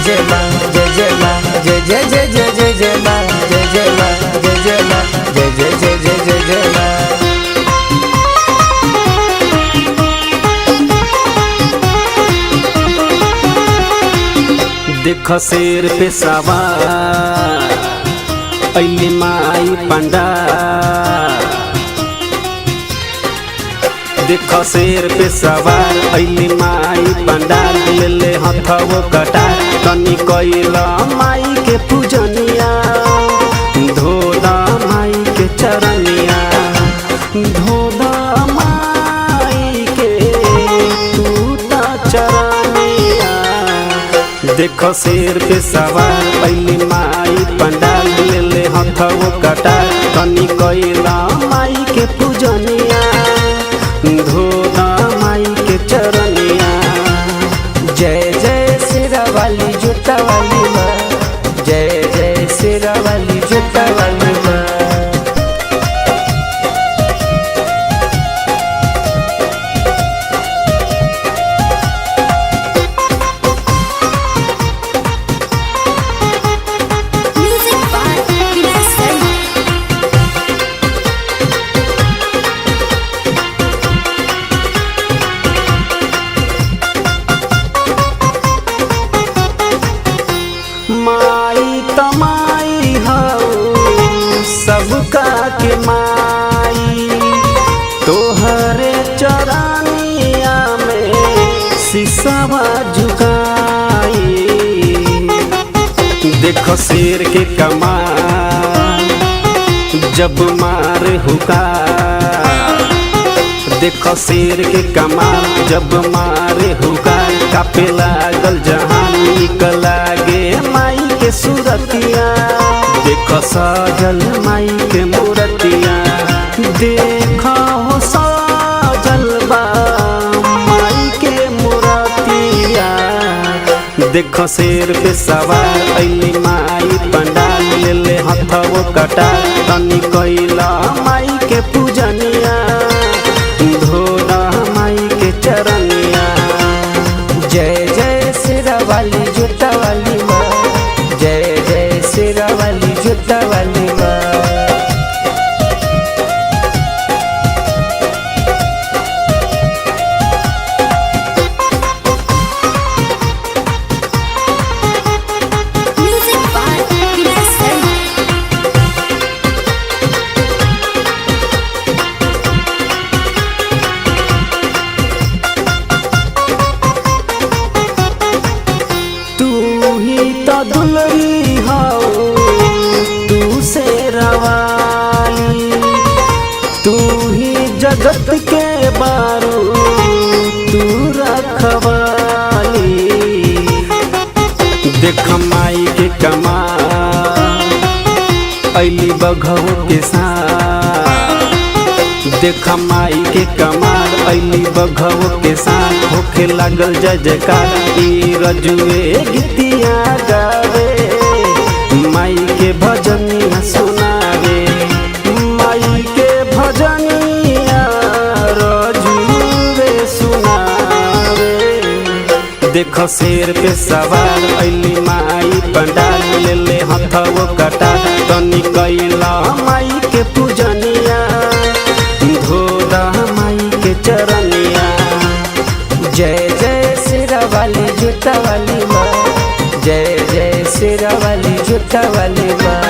जय माँ जय जय माँ जय जय जय जय जय जय माँ जय जय माँ जय जय माँ जय जय जय जय जय जय माँ। देख शेर पे सवार अइली माई पंडाल। देख शेर पे सवार अइली माई पंडाल। ले ले हथवो कटार तनी कइला माई के पूजनिया। धोदा माई के चरनिया धोदा माई के तूता चरनिया। देख शेर पे सवार अइली माई पंडाल। ले ले हथवो कटार तनी कइला माई के पूजनिया। धोदा माई के चरनिया। जय जय सिरा वाली जूता वाली माँ जय जय सिरा वाली जूता वाली माँ। माई तमाई हऊ सबका के माई। तोहरे चरनिया में सिसवा झुकाई। देख शेर के कमाल जब मार हुकार। देख शेर के कमाल जब मारे हुकार। कापे लागल जहान निक लागे माई के सूरतिया। देख सजल माई के मूरतिया। देख हो सजल बा माई के मूरतिया। देख शेर पे सवार अइली माई पंडाल। ले ले हथवो कटार तनी कइला माई के पूजनिया। धोदा माई के चरनिया। जय जय सिरा वाली जूता वाली माँ जय जय सिरा वाली जूता वाली माँ। दुलरी हऊ तू से रवाली। तू ही जगत के बारू तू रखवाली। देख माई के कमाल अइली बघऊ के साथ। देख माई के कमाल अइली बघऊ के साथ। होखे लागल जय जयकार ई रजुए गीतिया गावे। माई के भजनिया सुनावे माई के भजनिया रजुए सुनावे। देख शेर पे सवार अइली माई पंडाल। ले ले हथवो कटार तनी कइला माई के पूजनिया। धोदा माई के चरनिया। जय जय सिरा वाली जूता वाली माँ जय जय सिरा वाली जूता वाली माँ।